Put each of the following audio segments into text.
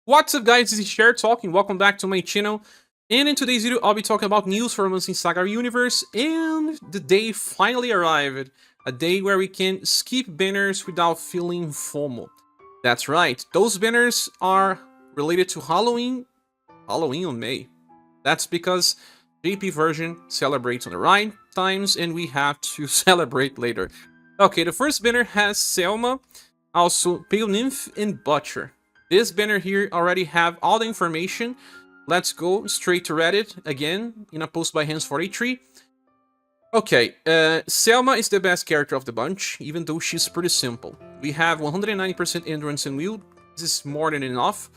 What's up guys, this is Cher talking, welcome back to my channel, and in today's video I'll be talking about news from us in SaGa Universe, and the day finally arrived, a day where we can skip banners without feeling FOMO. That's right, those banners are related to Halloween on May. That's because JP version celebrates on the right times and we have to celebrate later. Okay, the first banner has Selma, also Pale Nymph and Butcher. This banner here already have all the information. Let's go straight to Reddit again in a post by Hands43. Okay, Selma is the best character of the bunch, even though she's pretty simple. We have 190% endurance and wield. This is more than enough.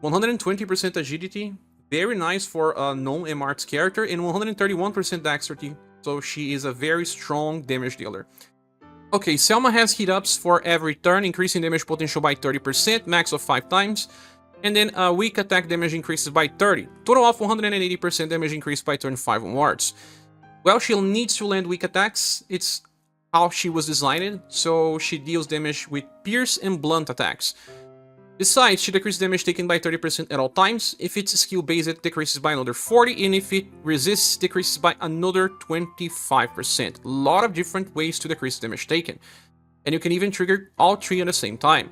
120% agility, very nice for a non-MRX character, and 131% dexterity, so she is a very strong damage dealer. Okay, Selma has hit-ups for every turn, increasing damage potential by 30%, max of 5 times. And then weak attack damage increases by 30. Total of 180% damage increase by turn 5 onwards. Well, she needs to land weak attacks. It's how she was designed, so she deals damage with pierce and blunt attacks. Besides, she decreases damage taken by 30% at all times. If it's skill-based, it decreases by another 40%, and if it resists, decreases by another 25%. A lot of different ways to decrease damage taken. And you can even trigger all three at the same time.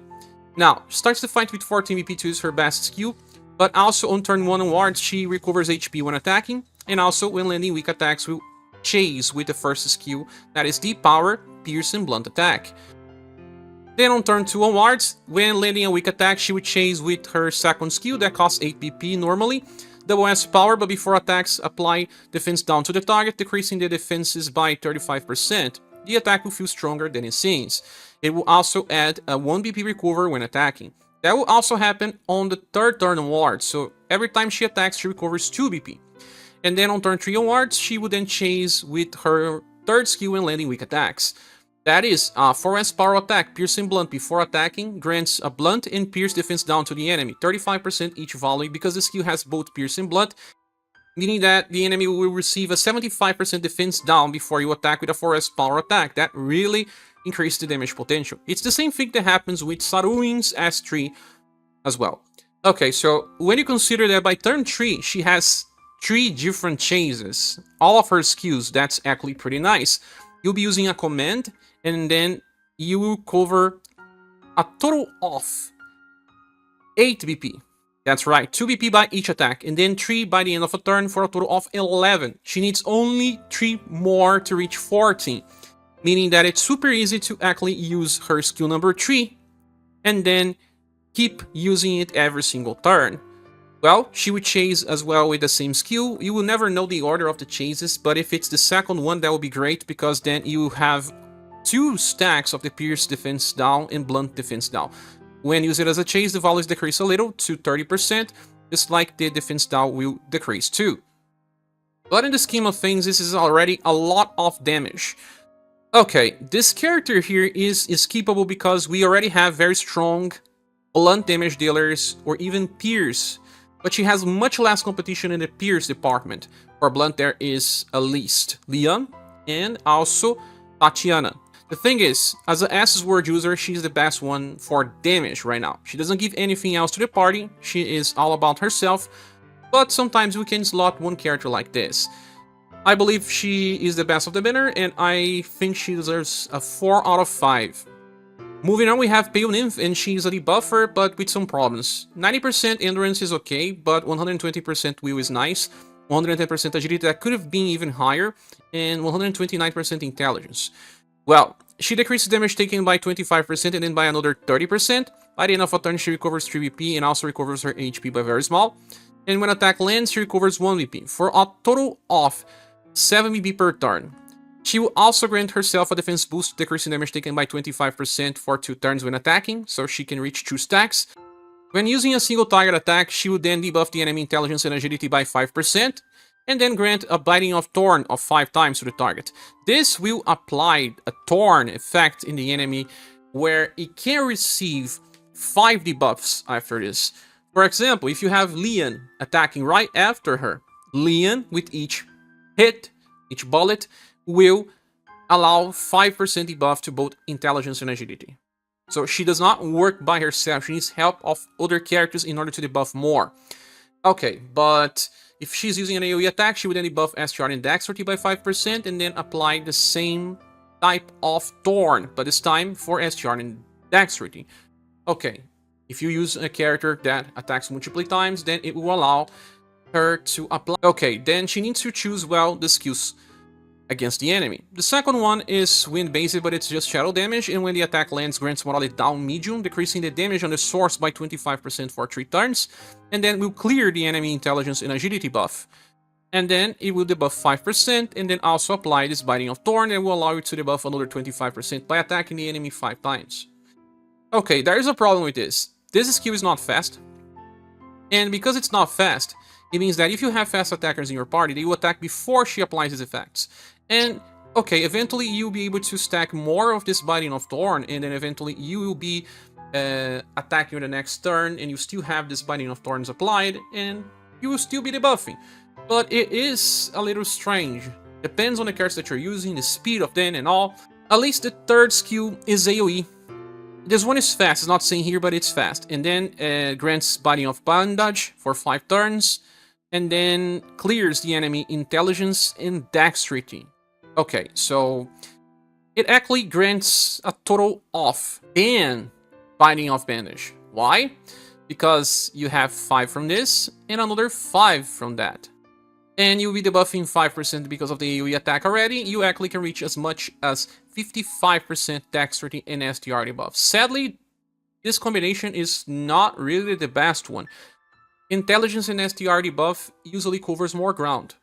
Now, starts the fight with 14 BP to use her best skill, but also on turn 1 onwards, she recovers HP when attacking, and also when landing weak attacks will chase with the first skill, that is Deep Power, Pierce and Blunt Attack. Then on turn 2 onwards, when landing a weak attack, she would chase with her second skill that costs 8 BP normally, double S power, but before attacks apply defense down to the target, decreasing the defenses by 35%. The attack will feel stronger than it seems. It will also add a 1 BP recover when attacking. That will also happen on the third turn onwards, so every time she attacks, she recovers 2 BP. And then on turn 3 onwards, she would then chase with her third skill when landing weak attacks. That is, 4S power attack, piercing blunt before attacking, grants a blunt and pierce defense down to the enemy, 35% each volley, because the skill has both pierce and blunt, meaning that the enemy will receive a 75% defense down before you attack with a 4S power attack. That really increases the damage potential. It's the same thing that happens with Saruin's S3 as well. Okay, so when you consider that by turn 3, she has 3 different chases, all of her skills, that's actually pretty nice. You'll be using a command, and then you will cover a total of 8 BP. That's right, 2 BP by each attack, and then 3 by the end of a turn for a total of 11. She needs only 3 more to reach 14, meaning that it's super easy to actually use her skill number 3, and then keep using it every single turn. Well, she would chase as well with the same skill. You will never know the order of the chases, but if it's the second one, that will be great, because then you have 2 stacks of the pierce defense down and blunt defense down. When used as a chase, the volleys decrease a little to 30%, just like the defense down will decrease too. But in the scheme of things, this is already a lot of damage. Okay, this character here is skipable because we already have very strong blunt damage dealers or even pierce, but she has much less competition in the pierce department. For blunt, there is at least Leon and also Tatiana. The thing is, as an S-word user, she's the best one for damage right now. She doesn't give anything else to the party, she is all about herself, but sometimes we can slot one character like this. I believe she is the best of the banner, and I think she deserves a 4 out of 5. Moving on, we have Pale Nymph, and she's a debuffer, but with some problems. 90% endurance is okay, but 120% will is nice, 110% agility that could have been even higher, and 129% intelligence. Well, she decreases damage taken by 25% and then by another 30%. By the end of a turn, she recovers 3 BP and also recovers her HP by very small. And when attack lands, she recovers 1 BP, for a total of 7 BP per turn. She will also grant herself a defense boost, decreasing damage taken by 25% for 2 turns when attacking, so she can reach 2 stacks. When using a single target attack, she will then debuff the enemy intelligence and agility by 5%, and then grant a biting of thorn of 5 times to the target. This will apply a thorn effect in the enemy, where it can receive 5 debuffs after this. For example, if you have Leon attacking right after her, Leon with each hit, each bullet, will allow 5% debuff to both intelligence and agility. So she does not work by herself. She needs help of other characters in order to debuff more. Okay, but if she's using an AoE attack, she would then debuff SGR and Dexterity by 5% and then apply the same type of Thorn, but this time for SGR and Dexterity. Okay, if you use a character that attacks multiple times, then it will allow her to apply. Okay, then she needs to choose well the skills against the enemy. The second one is wind-based, but it's just shadow damage, and when the attack lands, grants morale down medium, decreasing the damage on the source by 25% for 3 turns, and then will clear the enemy intelligence and agility buff. And then it will debuff 5%, and then also apply this Biting of Thorn, and will allow you to debuff another 25% by attacking the enemy 5 times. Okay, there is a problem with this. This skill is not fast, and because it's not fast, it means that if you have fast attackers in your party, they will attack before she applies these effects. And, okay, eventually you'll be able to stack more of this Biting of Thorn, and then eventually you will be attacking the next turn, and you still have this Biting of Thorns applied, and you will still be debuffing. But it is a little strange. Depends on the cards that you're using, the speed of them and all. At least the third skill is AoE. This one is fast, it's not saying here, but it's fast. And then grants Biting of Bandage for 5 turns, and then clears the enemy intelligence and dexterity. Okay, so it actually grants a total of 10 Biting of Bandage. Why? Because you have 5 from this and another 5 from that. And you'll be debuffing 5% because of the AoE attack already. You actually can reach as much as 55% dexterity and SDR debuff. Sadly, this combination is not really the best one. Intelligence and SDR debuff usually covers more ground.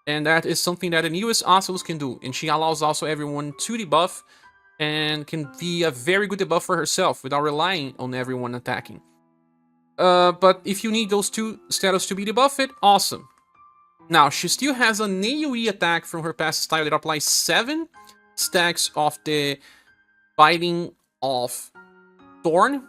And that is something that the newest Oculus can do. And she allows also everyone to debuff and can be a very good debuff for herself without relying on everyone attacking. But if you need those 2 status to be debuffed, awesome. Now, she still has an AoE attack from her past style that applies 7 stacks of the Biting of Thorn.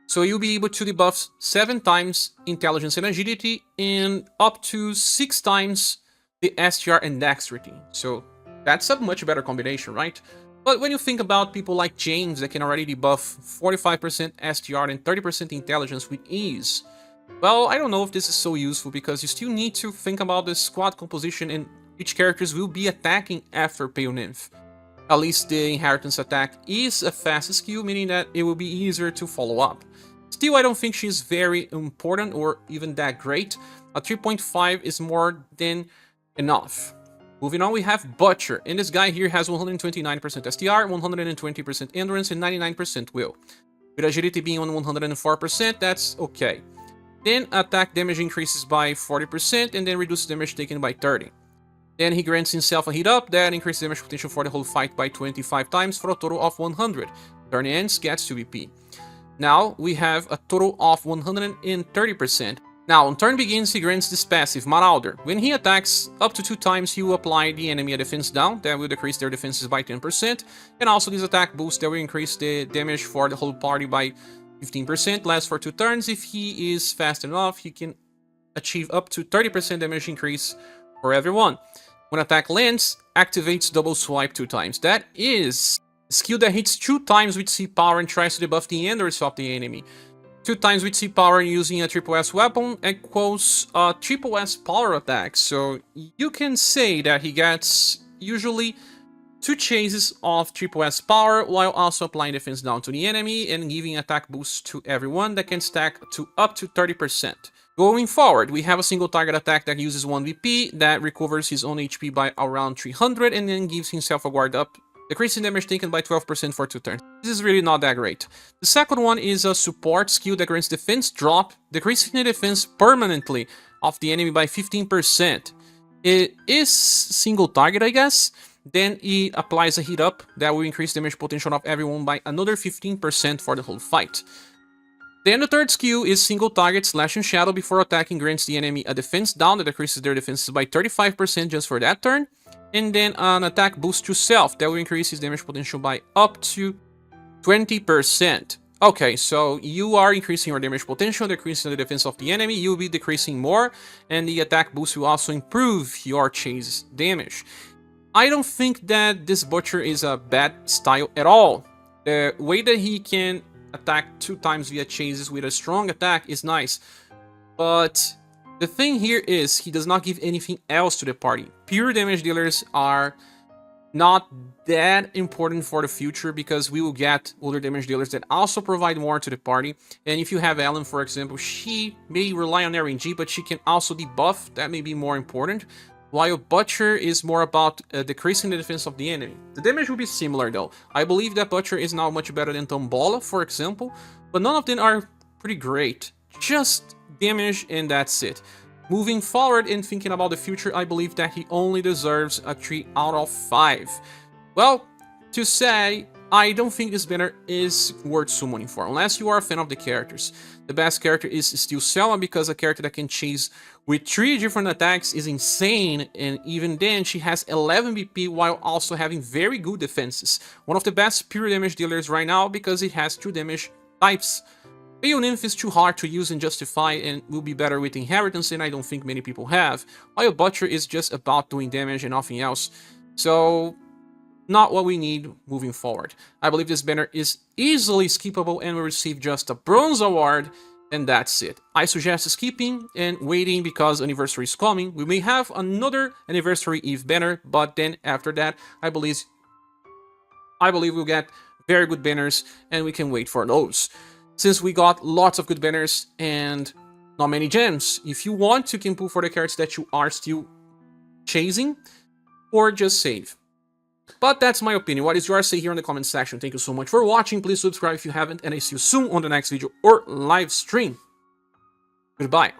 So you'll be able to debuff 7 times Intelligence and Agility and up to 6 times the SGR and Dexterity. So that's a much better combination, right? But when you think about people like James that can already debuff 45% SGR and 30% Intelligence with ease, well, I don't know if this is so useful because you still need to think about the squad composition and which characters will be attacking after Pale Nymph. At least the Inheritance attack is a fast skill, meaning that it will be easier to follow up. Still, I don't think she's very important or even that great. A 3.5 is more than enough. Moving on, we have Butcher, and this guy here has 129% STR, 120% Endurance, and 99% Will. With Agility being on 104%, that's okay. Then attack damage increases by 40%, and then reduces damage taken by 30. Then he grants himself a hit up that increases damage potential for the whole fight by 25 times for a total of 100. Turn ends, gets 2 BP. Now we have a total of 130%. Now, on turn begins, he grants this passive, Marauder. When he attacks up to 2 times, he will apply the enemy a defense down, that will decrease their defenses by 10%, and also this attack boost that will increase the damage for the whole party by 15%, lasts for 2 turns. If he is fast enough, he can achieve up to 30% damage increase for everyone. When attack lands, activates double swipe 2 times. That is a skill that hits 2 times with C power and tries to debuff the endurance of the enemy. 2 times with C power using a triple S weapon equals a triple S power attack. So you can say that he gets usually 2 chases of triple S power while also applying defense down to the enemy and giving attack boost to everyone that can stack to up to 30%. Going forward, we have a single target attack that uses 1 VP that recovers his own HP by around 300 and then gives himself a guard up, decreasing damage taken by 12% for 2 turns. This is really not that great. The second one is a support skill that grants defense drop, decreasing the defense permanently of the enemy by 15%. It is single target, I guess. Then it applies a hit up that will increase damage potential of everyone by another 15% for the whole fight. Then the third skill is single target slash and shadow before attacking grants the enemy a defense down that decreases their defenses by 35% just for that turn. And then an attack boost to self that will increase his damage potential by up to 20%. Okay, so you are increasing your damage potential, decreasing the defense of the enemy, you'll be decreasing more, and the attack boost will also improve your chase damage. I don't think that this Butcher is a bad style at all. The way that he can attack 2 times via chases with a strong attack is nice, but the thing here is he does not give anything else to the party. Pure damage dealers are not that important for the future because we will get older damage dealers that also provide more to the party. And if you have Ellen, for example, she may rely on RNG, but she can also debuff. That may be more important. While Butcher is more about decreasing the defense of the enemy. The damage will be similar though. I believe that Butcher is now much better than Tombola, for example, but none of them are pretty great. Just damage and that's it. Moving forward and thinking about the future, I believe that he only deserves a 3 out of 5. Well, to say, I don't think this banner is worth summoning for, unless you are a fan of the characters. The best character is still Selma, because a character that can chase with 3 different attacks is insane, and even then she has 11 BP while also having very good defenses. One of the best pure damage dealers right now because it has 2 damage types. Nymph is too hard to use and justify and will be better with Inheritance, and I don't think many people have, while Butcher is just about doing damage and nothing else. So, not what we need moving forward. I believe this banner is easily skippable and will receive just a bronze award, and that's it. I suggest skipping and waiting because anniversary is coming. We may have another anniversary Eve banner, but then after that, I believe we'll get very good banners and we can wait for those. Since we got lots of good banners and not many gems, if you want, you can pull for the cards that you are still chasing, or just save. But that's my opinion. What is your say here in the comment section? Thank you so much for watching. Please subscribe if you haven't, and I see you soon on the next video or live stream. Goodbye.